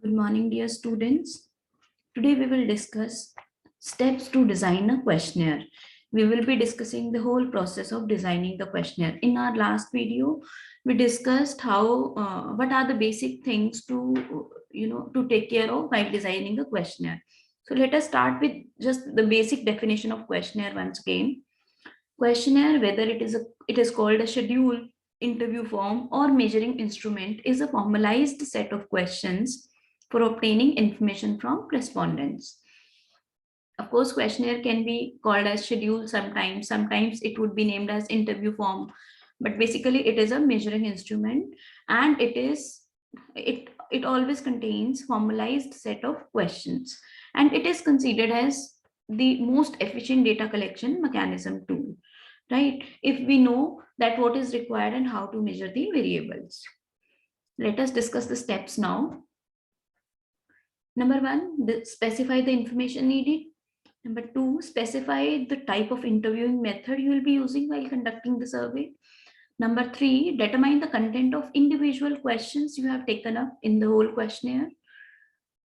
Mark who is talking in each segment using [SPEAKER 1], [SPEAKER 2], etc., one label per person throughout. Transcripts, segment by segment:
[SPEAKER 1] Good morning, dear students. Today we will discuss steps to design a questionnaire. We will be discussing the whole process of designing the questionnaire. In our last video, we discussed what are the basic things to take care of while designing a questionnaire. So let us start with just the basic definition of questionnaire once again. Questionnaire, whether it is called a schedule, interview form, or measuring instrument, is a formalized set of questions for obtaining information from respondents. Of course, questionnaire can be called as schedule sometimes. Sometimes it would be named as interview form, but basically it is a measuring instrument, and it always contains formalized set of questions, and it is considered as the most efficient data collection mechanism tool, right? If we know that what is required and how to measure the variables. Let us discuss the steps now. Number one, specify the information needed. Number two, specify the type of interviewing method you will be using while conducting the survey. Number three, determine the content of individual questions you have taken up in the whole questionnaire.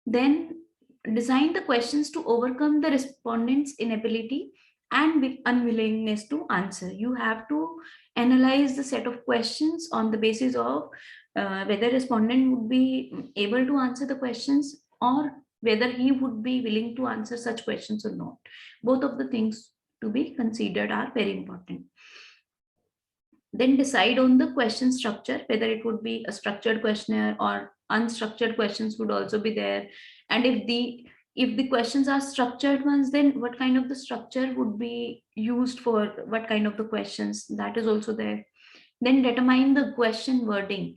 [SPEAKER 1] Then design the questions to overcome the respondents' inability and unwillingness to answer. You have to analyze the set of questions on the basis of whether respondent would be able to answer the questions, or whether he would be willing to answer such questions or not. Both of the things to be considered are very important. Then decide on the question structure, whether it would be a structured questionnaire or unstructured questions would also be there. And if the questions are structured ones, then what kind of the structure would be used for what kind of the questions, that is also there. Then determine the question wording.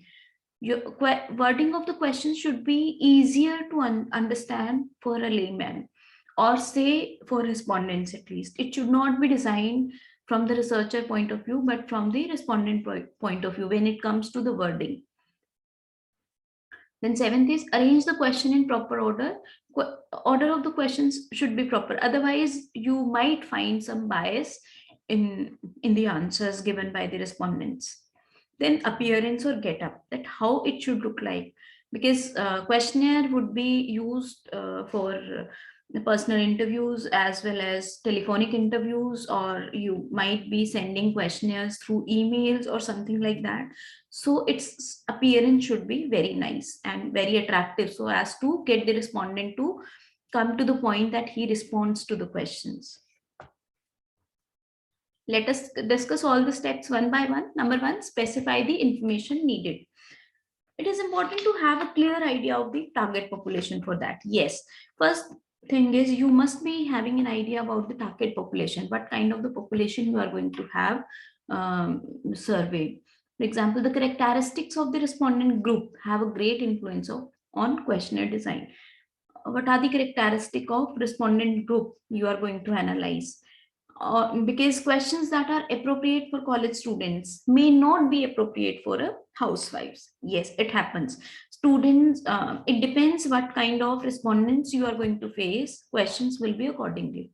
[SPEAKER 1] Your wording of the question should be easier to understand for a layman, or say for respondents. At least it should not be designed from the researcher point of view, but from the respondent point of view when it comes to the wording. Then seventh is arrange the question in proper order. Order of the questions should be proper, otherwise you might find some bias in the answers given by the respondents. Then appearance or get up, that how it should look like, because questionnaire would be used for the personal interviews as well as telephonic interviews, or you might be sending questionnaires through emails or something like that. So its appearance should be very nice and very attractive, so as to get the respondent to come to the point that he responds to the questions. Let us discuss all the steps one by one. Number one, specify the information needed. It is important to have a clear idea of the target population for that. Yes, first thing is you must be having an idea about the target population, what kind of the population you are going to have survey. For example, the characteristics of the respondent group have a great influence on questionnaire design. What are the characteristics of respondent group you are going to analyze? Because questions that are appropriate for college students may not be appropriate for a housewives. Yes, it happens. Students, it depends what kind of respondents you are going to face. Questions will be accordingly.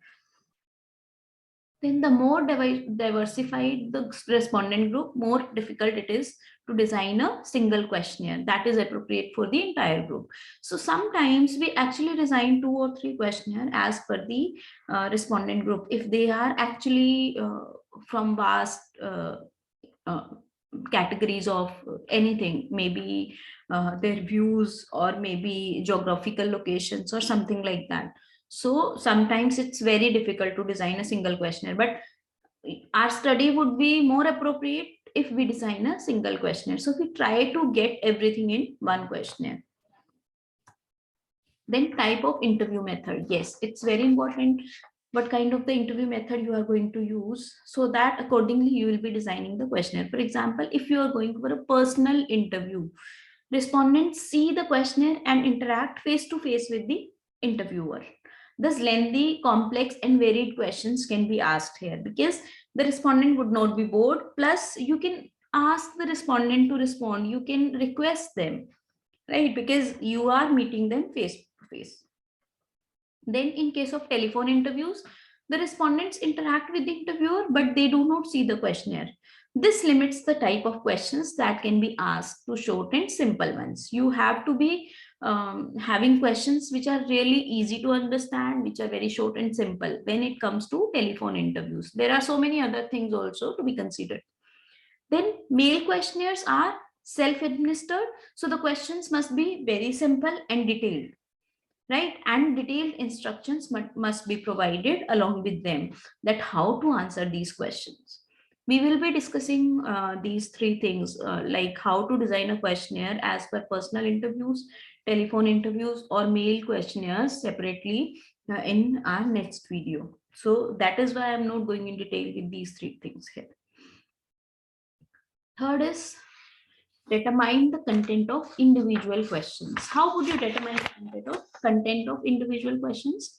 [SPEAKER 1] Then the more diversified the respondent group, more difficult it is to design a single questionnaire that is appropriate for the entire group. So sometimes we actually design 2 or 3 questionnaire as per the respondent group, if they are actually from vast uh, categories of anything, maybe their views or maybe geographical locations or something like that. So sometimes it's very difficult to design a single questionnaire, but our study would be more appropriate if we design a single questionnaire. So we try to get everything in one questionnaire. Then type of interview method. Yes, it's very important what kind of the interview method you are going to use, so that accordingly you will be designing the questionnaire. For example, if you are going for a personal interview, respondents see the questionnaire and interact face to face with the interviewer. Thus, lengthy, complex, and varied questions can be asked here, because the respondent would not be bored. Plus, you can ask the respondent to respond, you can request them, right? Because you are meeting them face to face. Then, in case of telephone interviews, the respondents interact with the interviewer, but they do not see the questionnaire. This limits the type of questions that can be asked to short and simple ones. You have to be having questions which are really easy to understand, which are very short and simple when it comes to telephone interviews. There are so many other things also to be considered. Then mail questionnaires are self-administered, so the questions must be very simple and detailed, right? And detailed instructions must be provided along with them, that how to answer these questions. We will be discussing these three things, like how to design a questionnaire as per personal interviews, telephone interviews, or mail questionnaires separately in our next video. So that is why I'm not going in detail with these three things here. Third is determine the content of individual questions. How would you determine the content of individual questions?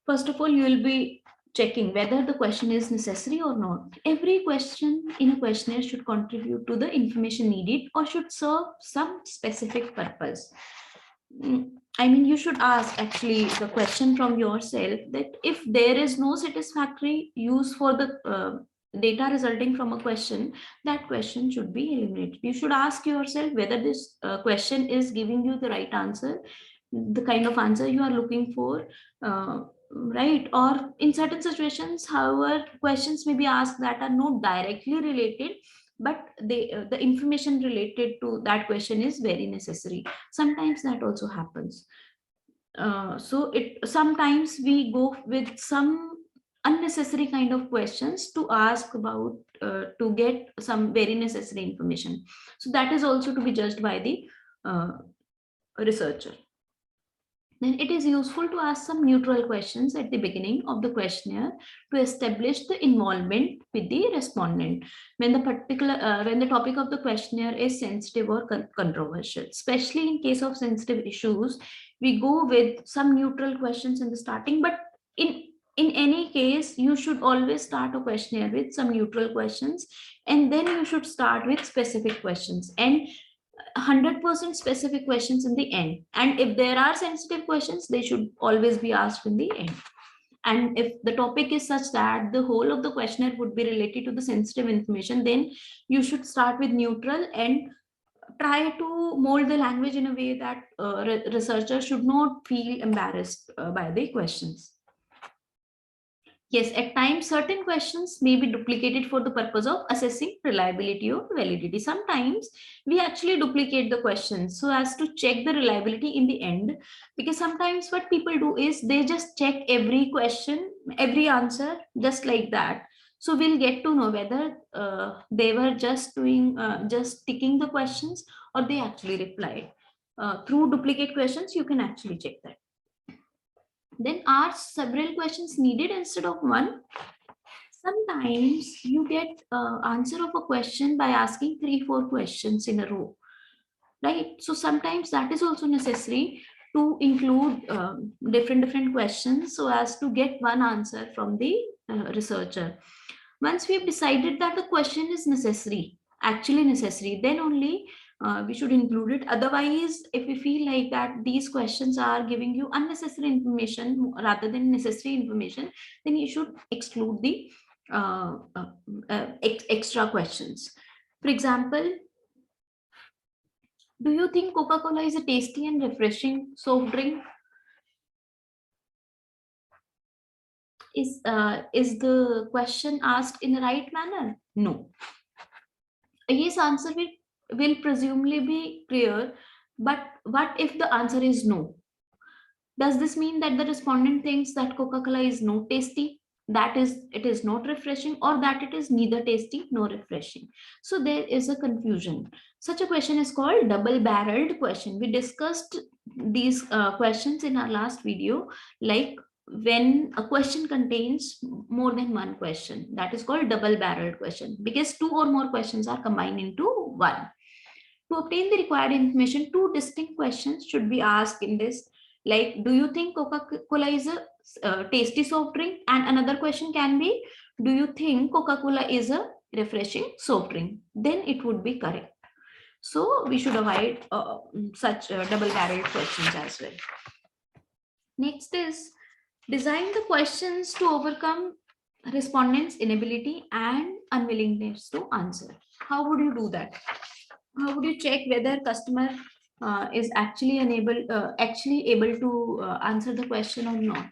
[SPEAKER 1] First of all, you will be checking whether the question is necessary or not. Every question in a questionnaire should contribute to the information needed or should serve some specific purpose. I mean, you should ask actually the question from yourself that if there is no satisfactory use for the data resulting from a question, that question should be eliminated. You should ask yourself whether this question is giving you the right answer, the kind of answer you are looking for, right? Or in certain situations, however, questions may be asked that are not directly related, but the information related to that question is very necessary. Sometimes that also happens. So it sometimes we go with some unnecessary kind of questions to ask about, to get some very necessary information. So that is also to be judged by the researcher. Then it is useful to ask some neutral questions at the beginning of the questionnaire to establish the involvement with the respondent when the topic of the questionnaire is sensitive or controversial. Especially in case of sensitive issues, we go with some neutral questions in the starting, but in any case, you should always start a questionnaire with some neutral questions, and then you should start with specific questions and 100% specific questions in the end. And if there are sensitive questions, they should always be asked in the end. And if the topic is such that the whole of the questionnaire would be related to the sensitive information, then you should start with neutral and try to mold the language in a way that researchers should not feel embarrassed by the questions. Yes, at times certain questions may be duplicated for the purpose of assessing reliability or validity. Sometimes we actually duplicate the questions so as to check the reliability in the end, because sometimes what people do is they just check every question, every answer just like that. So we'll get to know whether they were just doing, just ticking the questions, or they actually replied. Through duplicate questions, you can actually check that. Then are several questions needed instead of one? Sometimes you get answer of a question by asking 3-4 questions in a row, right? So sometimes that is also necessary to include different questions so as to get one answer from the researcher. Once we've decided that the question is necessary, actually necessary, then only we should include it. Otherwise, if we feel like that these questions are giving you unnecessary information rather than necessary information, then you should exclude the extra questions. For example, do you think Coca-Cola is a tasty and refreshing soft drink? Is the question asked in the right manner? No. A yes answer will presumably be clear, but what if the answer is no? Does this mean that the respondent thinks that Coca-Cola is not tasty, that is, it is not refreshing, or that it is neither tasty nor refreshing? So there is a confusion. Such a question is called double-barreled question. We discussed these questions in our last video, like when a question contains more than one question, that is called double-barreled question, because 2 or more questions are combined into one. To obtain the required information, 2 distinct questions should be asked in this, like, do you think Coca-Cola is a tasty soft drink? And another question can be, do you think Coca-Cola is a refreshing soft drink? Then it would be correct. So we should avoid such double-barreled questions as well. Next is design the questions to overcome respondents' inability and unwillingness to answer. How would you do that? How would you check whether customer is actually actually able to answer the question or not.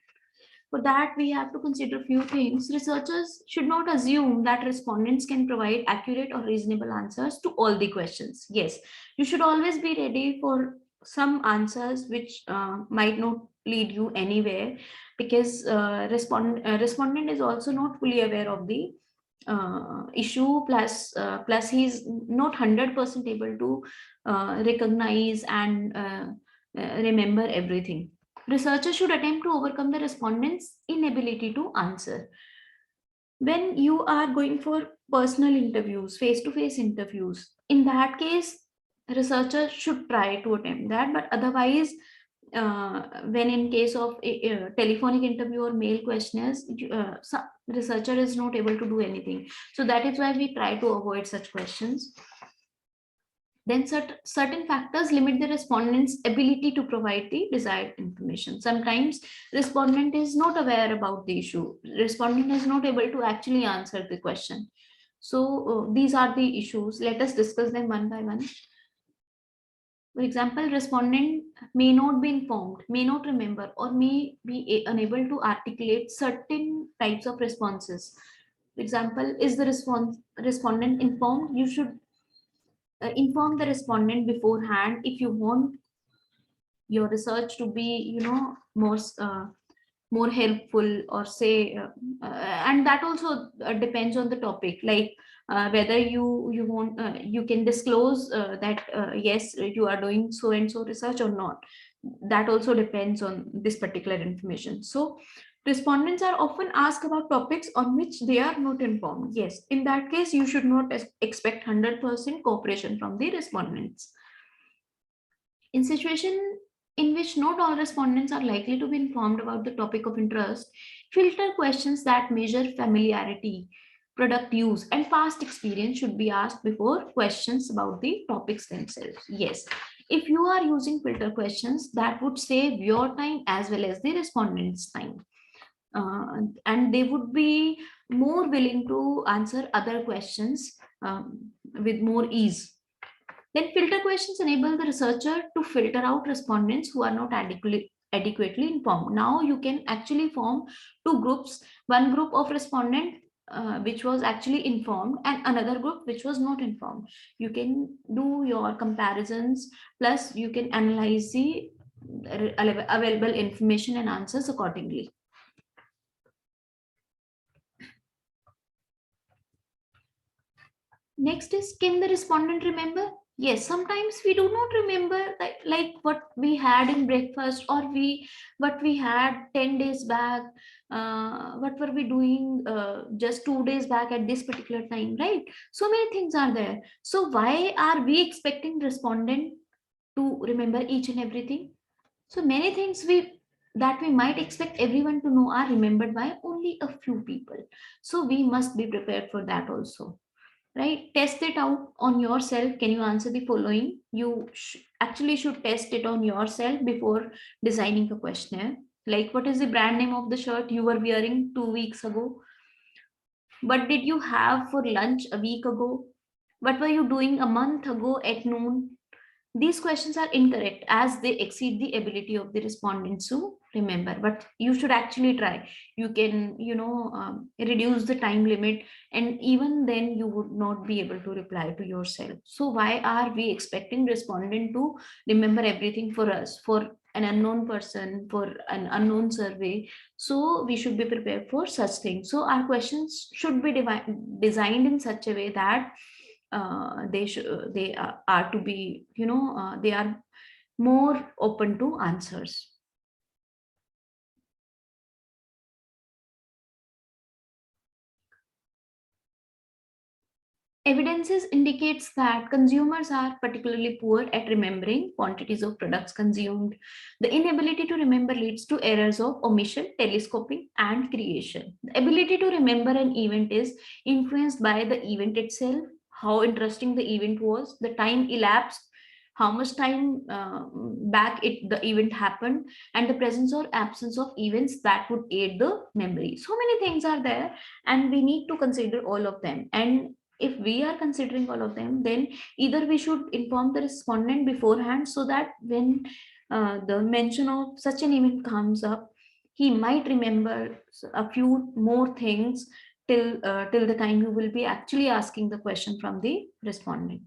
[SPEAKER 1] For that, we have to consider a few things. Researchers should not assume that respondents can provide accurate or reasonable answers to all the questions. Yes, you should always be ready for some answers which might not lead you anywhere, because respondent is also not fully aware of the issue, plus he's not 100% able to recognize and remember everything. Researchers should attempt to overcome the respondents' inability to answer. When you are going for personal interviews, face to face interviews, in that case, researchers should try to attempt that. But otherwise, when in case of a telephonic interview or mail questionnaires, researcher is not able to do anything. So that is why we try to avoid such questions. Then certain factors limit the respondent's ability to provide the desired information. Sometimes respondent is not aware about the issue. Respondent is not able to actually answer the question. So these are the issues. Let us discuss them one by one. For example, respondent may not be informed, may not remember, or may be unable to articulate certain types of responses. For example, is the respondent informed? You should inform the respondent beforehand if you want your research to be, more helpful, or say and that also depends on the topic, like whether you want you can disclose that yes, you are doing so and so research or not. That also depends on this particular information. So respondents are often asked about topics on which they are not informed. Yes, in that case you should not expect 100% cooperation from the respondents. In situation in which not all respondents are likely to be informed about the topic of interest, filter questions that measure familiarity, product use, and past experience should be asked before questions about the topics themselves. Yes, if you are using filter questions, that would save your time as well as the respondents' time. And they would be more willing to answer other questions with more ease. Then filter questions enable the researcher to filter out respondents who are not adequately informed. Now you can actually form two groups, one group of respondent which was actually informed, and another group which was not informed. You can do your comparisons, plus you can analyze the available information and answers accordingly. Next is, can the respondent remember? Yes, sometimes we do not remember like what we had in breakfast, or what we had 10 days back, what were we doing just 2 days back at this particular time, right? So many things are there. So why are we expecting respondent to remember each and everything? So many things that we might expect everyone to know are remembered by only a few people. So we must be prepared for that also, right? Test it out on yourself. Can you answer the following? You actually should test it on yourself before designing a questionnaire. Like, what is the brand name of the shirt you were wearing 2 weeks ago? What did you have for lunch a week ago? What were you doing a month ago at noon? These questions are incorrect as they exceed the ability of the respondents to remember, but you should actually try. You can, reduce the time limit, and even then you would not be able to reply to yourself. So why are we expecting respondent to remember everything for us, for an unknown person, for an unknown survey? So we should be prepared for such things. So our questions should be designed in such a way that they are to be, they are more open to answers. Evidences indicates that consumers are particularly poor at remembering quantities of products consumed. The inability to remember leads to errors of omission, telescoping, and creation. The ability to remember an event is influenced by the event itself, how interesting the event was, the time elapsed, how much time back the event happened, and the presence or absence of events that would aid the memory. So many things are there, and we need to consider all of them. And if we are considering all of them, then either we should inform the respondent beforehand, so that when the mention of such an event comes up, he might remember a few more things till the time you will be actually asking the question from the respondent.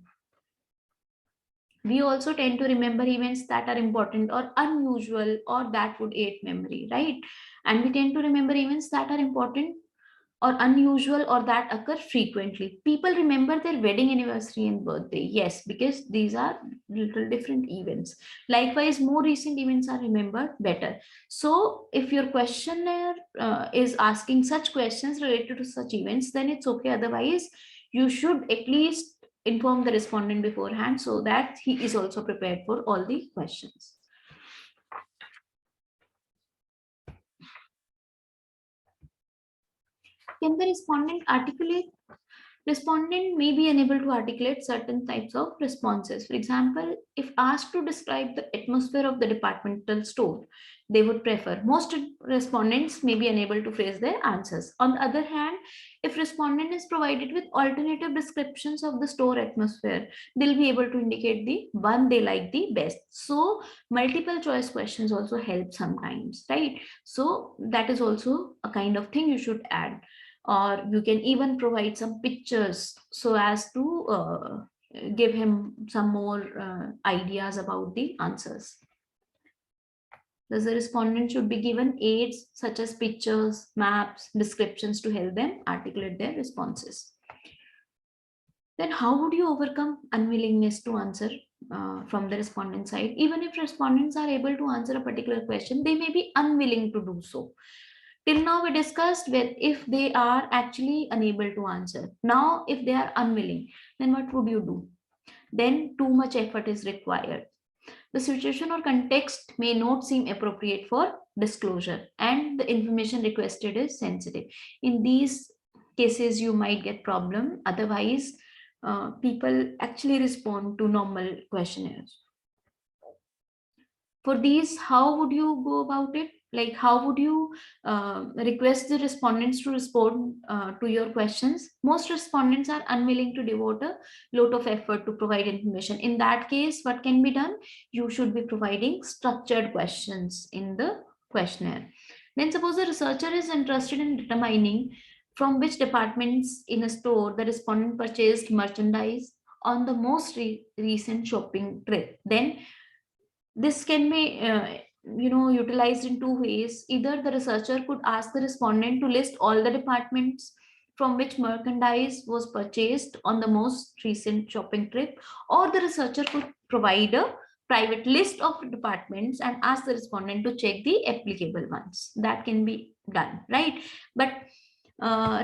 [SPEAKER 1] We also tend to remember events that are important or unusual or that would aid memory, right? And we tend to remember events that are important or unusual or that occur frequently. People remember their wedding anniversary and birthday, yes, because these are little different events. Likewise, more recent events are remembered better. So if your questionnaire is asking such questions related to such events, then it's okay. Otherwise, you should at least inform the respondent beforehand so that he is also prepared for all the questions. Can the respondent articulate? Respondent may be unable to articulate certain types of responses. For example, if asked to describe the atmosphere of the departmental store, they would prefer. Most respondents may be unable to phrase their answers. On the other hand, if respondent is provided with alternative descriptions of the store atmosphere, they'll be able to indicate the one they like the best. So multiple choice questions also help sometimes, right? So that is also a kind of thing you should add, or you can even provide some pictures so as to give him some more ideas about the answers. Thus, the respondent should be given aids such as pictures, maps, descriptions to help them articulate their responses. Then how would you overcome unwillingness to answer from the respondent side? Even if respondents are able to answer a particular question, they may be unwilling to do so. Till now, we discussed if they are actually unable to answer. Now, if they are unwilling, then what would you do? Then too much effort is required. The situation or context may not seem appropriate for disclosure, and the information requested is sensitive. In these cases, you might get problem. Otherwise, people actually respond to normal questionnaires. For these, how would you go about it? Like, how would you request the respondents to respond to your questions? Most respondents are unwilling to devote a lot of effort to provide information. In that case, what can be done? You should be providing structured questions in the questionnaire. Then suppose a researcher is interested in determining from which departments in a store the respondent purchased merchandise on the most recent shopping trip. Then this can be utilized in two ways. Either the researcher could ask the respondent to list all the departments from which merchandise was purchased on the most recent shopping trip, or the researcher could provide a private list of departments and ask the respondent to check the applicable ones. That can be done, right? But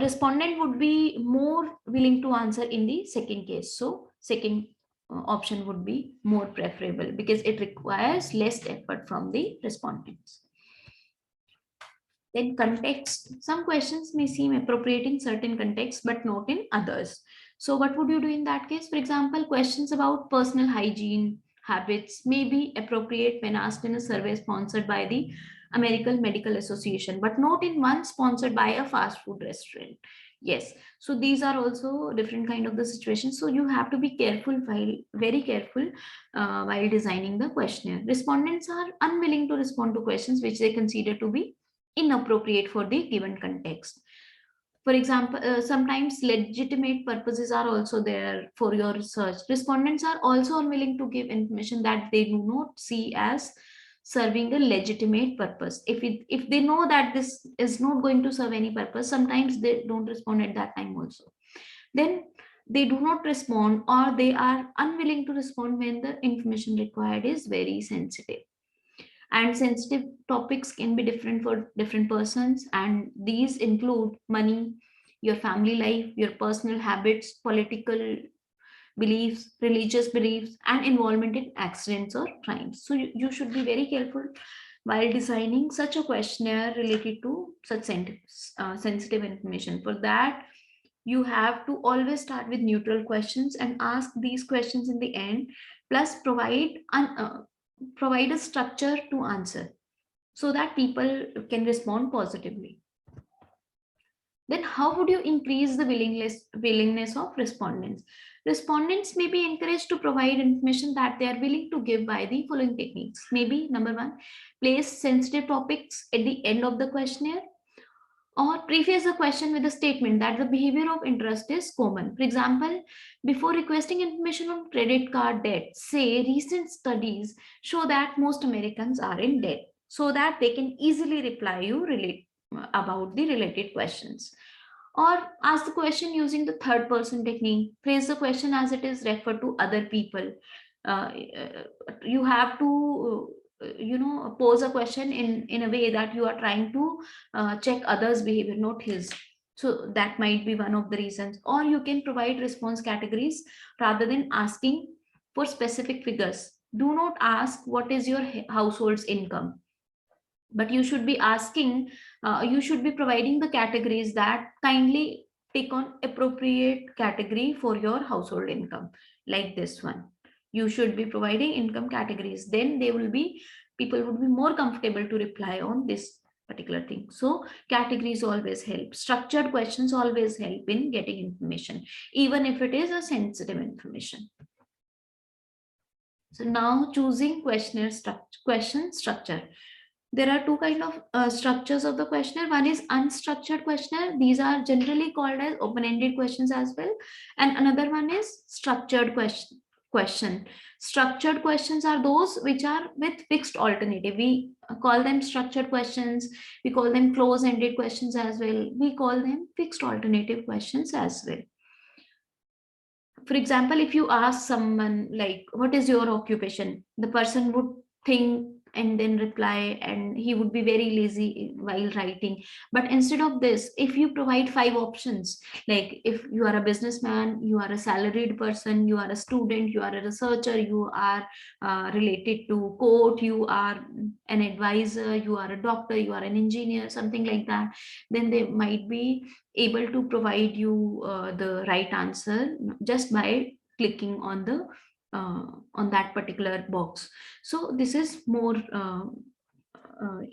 [SPEAKER 1] respondent would be more willing to answer in the second case. So second option would be more preferable because it requires less effort from the respondents. Then context. Some questions may seem appropriate in certain contexts but not in others. So what would you do in that case? For example, questions about personal hygiene habits may be appropriate when asked in a survey sponsored by the American Medical Association, but not in one sponsored by a fast food restaurant. Yes, so these are also different kind of the situations. So you have to be careful, while very careful while designing the questionnaire. Respondents are unwilling to respond to questions which they consider to be inappropriate for the given context. For example, sometimes legitimate purposes are also there for your research. Respondents are also unwilling to give information that they do not see as serving a legitimate purpose. If they know that this is not going to serve any purpose, sometimes they don't respond at that time also. Then they do not respond, or they are unwilling to respond when the information required is very sensitive. And sensitive topics can be different for different persons, and these include money, your family life, your personal habits, political beliefs, religious beliefs, and involvement in accidents or crimes. So you should be very careful while designing such a questionnaire related to such sensitive information. For that, you have to always start with neutral questions and ask these questions in the end, plus provide a structure to answer so that people can respond positively. Then how would you increase the willingness of respondents? Respondents may be encouraged to provide information that they are willing to give by the following techniques. Maybe number one, place sensitive topics at the end of the questionnaire, or preface the question with a statement that the behavior of interest is common. For example, before requesting information on credit card debt, say recent studies show that most Americans are in debt, so that they can easily reply you about the related questions. Or ask the question using the third person technique. Phrase the question as it is referred to other people. You have to pose a question in a way that you are trying to check others behavior, not his. So that might be one of the reasons. Or you can provide response categories rather than asking for specific figures. Do not ask what is your household's income, but you should be asking, you should be providing the categories that kindly pick on appropriate category for your household income, like this one. You should be providing income categories, then they will be, people would be more comfortable to reply on this particular thing. So categories always help, structured questions always help in getting information, even if it is a sensitive information. So now choosing questionnaire question structure. There are two kind of structures of the questionnaire. One is unstructured questionnaire. These are generally called as open-ended questions as well. And another one is structured question. Structured questions are those which are with fixed alternative. We call them structured questions. We call them close-ended questions as well. We call them fixed alternative questions as well. For example, if you ask someone like, what is your occupation? The person would think and then reply, and he would be very lazy while writing. But instead of this, if you provide 5 options, like if you are a businessman, you are a salaried person, you are a student, you are a researcher, you are related to court, you are an advisor, you are a doctor, you are an engineer, something like that, then they might be able to provide you the right answer just by clicking on the on that particular box. So this is more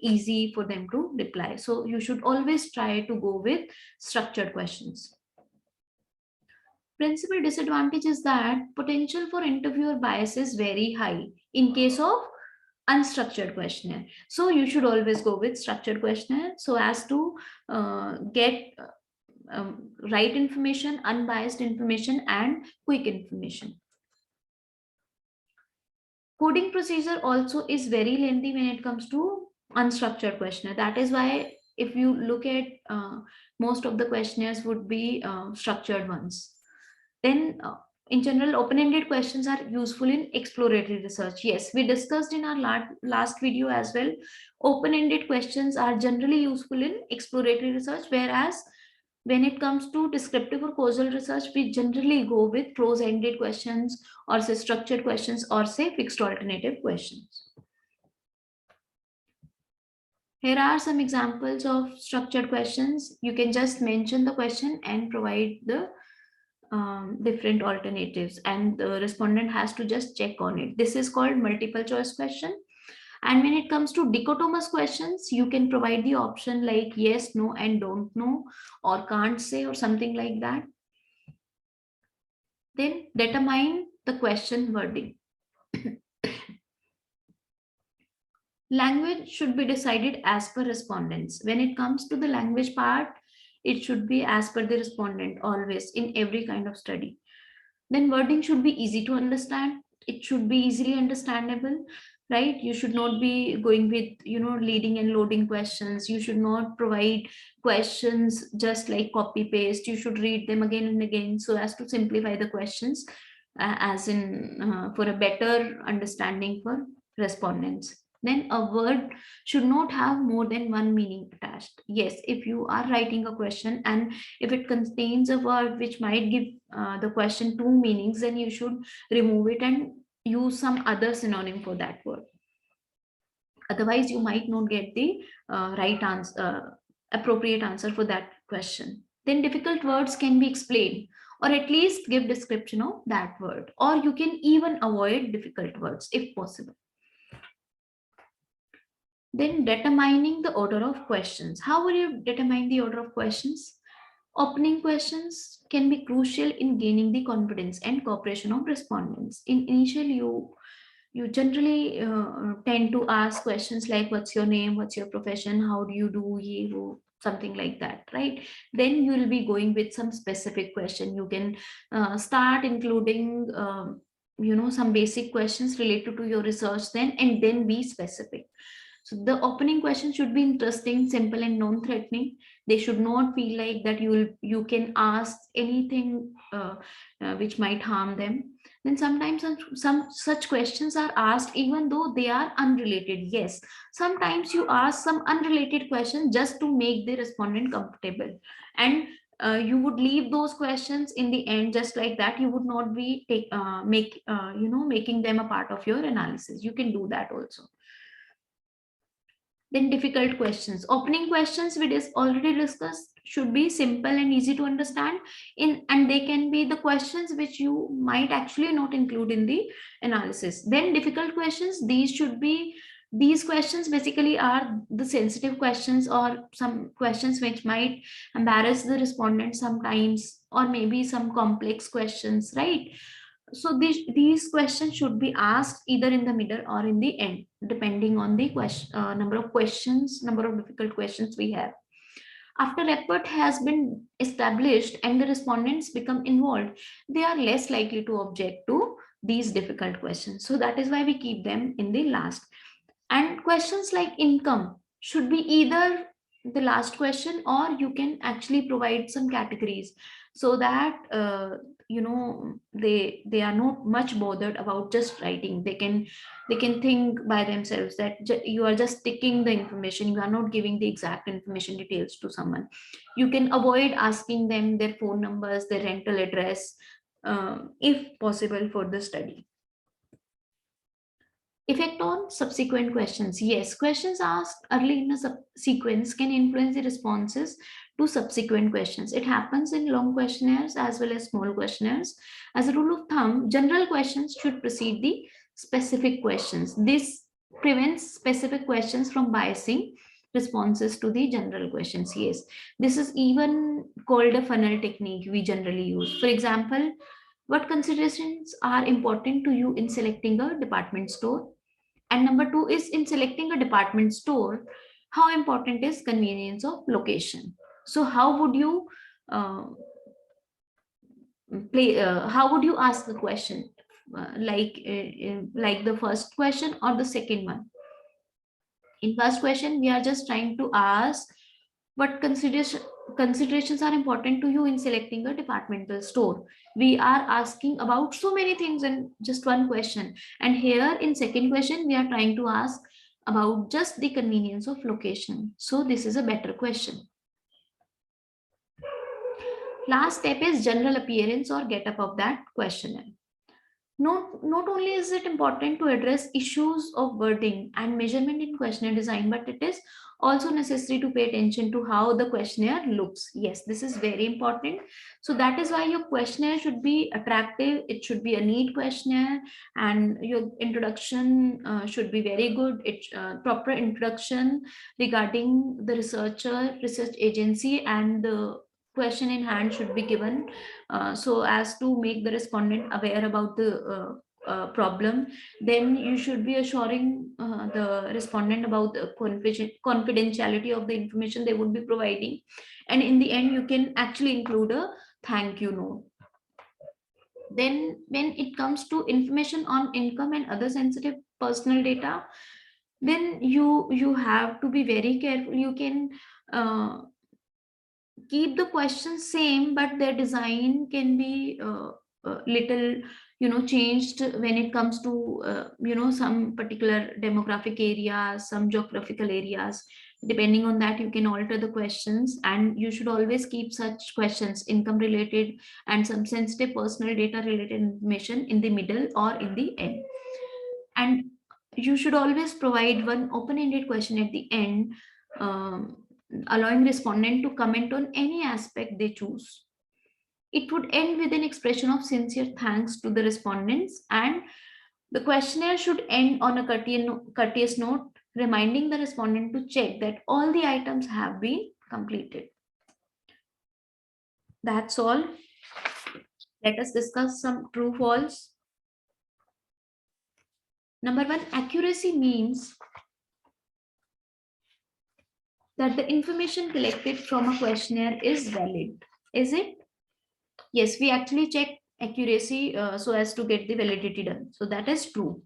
[SPEAKER 1] easy for them to reply. So you should always try to go with structured questions. Principal disadvantage is that potential for interviewer bias is very high in case of unstructured questionnaire. So you should always go with structured questionnaire so as to get right information, unbiased information, and quick information. Coding procedure also is very lengthy when it comes to unstructured questionnaire. That is why if you look at most of the questionnaires would be structured ones. Then in general, open-ended questions are useful in exploratory research. Yes, we discussed in our last video as well. Open-ended questions are generally useful in exploratory research, whereas when it comes to descriptive or causal research, we generally go with close-ended questions, or say structured questions, or say fixed alternative questions. Here are some examples of structured questions. You can just mention the question and provide the different alternatives, and the respondent has to just check on it. This is called multiple choice question. And when it comes to dichotomous questions, you can provide the option like yes, no, and don't know, or can't say, or something like that. Then determine the question wording. Language should be decided as per respondents. When it comes to the language part, it should be as per the respondent always in every kind of study. Then wording should be easy to understand. It should be easily understandable, right? You should not be going with, leading and loading questions. You should not provide questions just like copy paste. You should read them again and again so as to simplify the questions, as in for a better understanding for respondents. Then a word should not have more than one meaning attached. Yes, if you are writing a question and if it contains a word which might give the question two meanings, then you should remove it and use some other synonym for that word. Otherwise, you might not get the right answer, appropriate answer for that question. Then difficult words can be explained, or at least give description of that word, or you can even avoid difficult words if possible. Then determining the order of questions. How will you determine the order of questions? Opening questions can be crucial in gaining the confidence and cooperation of respondents. In initial, you generally tend to ask questions like what's your name, what's your profession, how do you do, ye, wo, something like that, right? Then you will be going with some specific question. You can start including some basic questions related to your research then, and then be specific. So the opening question should be interesting, simple, and non-threatening. They should not feel like that you can ask anything which might harm them. Then sometimes some such questions are asked even though they are unrelated. Yes, sometimes you ask some unrelated questions just to make the respondent comfortable, and you would leave those questions in the end just like that. You would not be making them a part of your analysis. You can do that also. Then difficult questions. Opening questions we already discussed should be simple and easy to understand and they can be the questions which you might actually not include in the analysis. Then difficult questions, these questions basically are the sensitive questions or some questions which might embarrass the respondent sometimes, or maybe some complex questions, right? So these questions should be asked either in the middle or in the end, depending on the number of questions, number of difficult questions we have. After effort has been established and the respondents become involved, they are less likely to object to these difficult questions. So that is why we keep them in the last. And questions like income should be either the last question, or you can actually provide some categories so that they are not much bothered about just writing. They can think by themselves that you are just ticking the information, you are not giving the exact information details to someone. You can avoid asking them their phone numbers, their rental address, if possible, for the study. Effect on subsequent questions. Yes, questions asked early in a sequence can influence the responses to subsequent questions. It happens in long questionnaires as well as small questionnaires. As a rule of thumb, general questions should precede the specific questions. This prevents specific questions from biasing responses to the general questions. Yes, this is even called a funnel technique we generally use. For example, what considerations are important to you in selecting a department store? And number two is, in selecting a department store, how important is convenience of location? So how would you uh, how would you ask the question? Like the first question or the second one? In first question, we are just trying to ask what considerations are important to you in selecting a departmental store. We are asking about so many things in just one question, and here in second question we are trying to ask about just the convenience of location. So this is a better question. Last step is general appearance or get up of that questionnaire. Not only is it important to address issues of wording and measurement in questionnaire design, but it is also necessary to pay attention to how the questionnaire looks. Yes, this is very important. So that is why your questionnaire should be attractive. It should be a neat questionnaire, and your introduction should be very good. It proper introduction regarding the researcher, research agency, and the question in hand should be given, so as to make the respondent aware about the problem. Then you should be assuring the respondent about the confidentiality of the information they would be providing, and in the end you can actually include a thank you note. Then when it comes to information on income and other sensitive personal data, then you have to be very careful. You can keep the questions same, but their design can be little changed when it comes to some particular demographic areas, some geographical areas. Depending on that, you can alter the questions, and you should always keep such questions, income related and some sensitive personal data related information, in the middle or in the end. And you should always provide one open-ended question at the end, allowing respondent to comment on any aspect they choose. It would end with an expression of sincere thanks to the respondents, and the questionnaire should end on a courteous note, reminding the respondent to check that all the items have been completed. That's all. Let us discuss some true false. Number one, accuracy means that the information collected from a questionnaire is valid. Is it? Yes, we actually check accuracy so as to get the validity done. So that is true.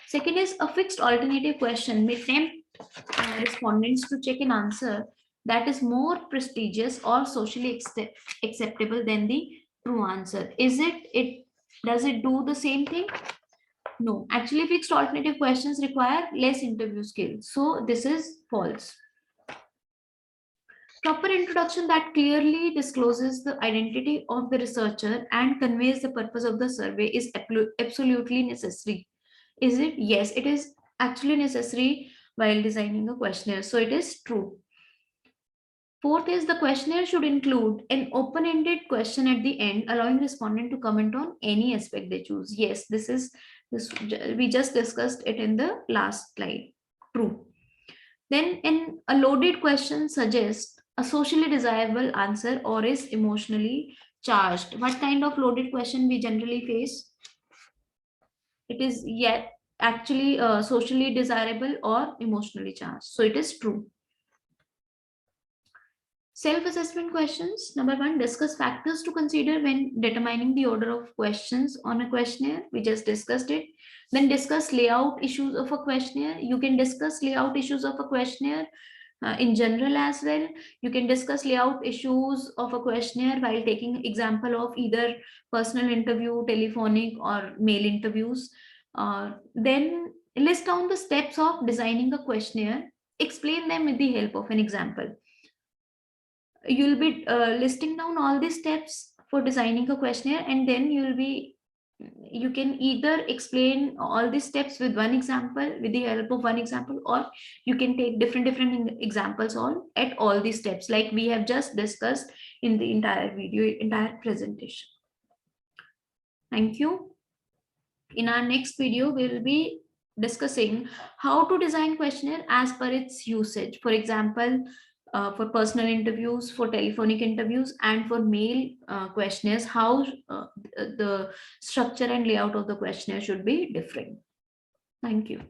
[SPEAKER 1] Second is a fixed alternative question may tempt respondents to check an answer that is more prestigious or socially acceptable than the true answer. Is it? Does it do the same thing? No. Actually, fixed alternative questions require less interview skills. So this is false. Proper introduction that clearly discloses the identity of the researcher and conveys the purpose of the survey is absolutely necessary. Is it? Yes, it is actually necessary while designing a questionnaire. So it is true. Fourth is the questionnaire should include an open-ended question at the end, allowing respondent to comment on any aspect they choose. Yes, this we just discussed it in the last slide. True. Then a loaded question suggests a socially desirable answer or is emotionally charged. What kind of loaded question we generally face? It is yet actually socially desirable or emotionally charged. So it is true. Self-assessment questions. Number one, discuss factors to consider when determining the order of questions on a questionnaire. We just discussed it. Then discuss layout issues of a questionnaire. You can discuss layout issues of a questionnaire in general as well. You can discuss layout issues of a questionnaire while taking example of either personal interview, telephonic or mail interviews. Then list down the steps of designing a questionnaire. Explain them with the help of an example. You'll be listing down all the steps for designing a questionnaire, and then you can either explain all the steps with one example, with the help of one example, or you can take different examples all at all the steps like we have just discussed in the entire video, entire presentation. Thank you. In our next video we will be discussing how to design questionnaire as per its usage. For example, for personal interviews, for telephonic interviews, and for mail questionnaires, how the structure and layout of the questionnaire should be different. Thank you.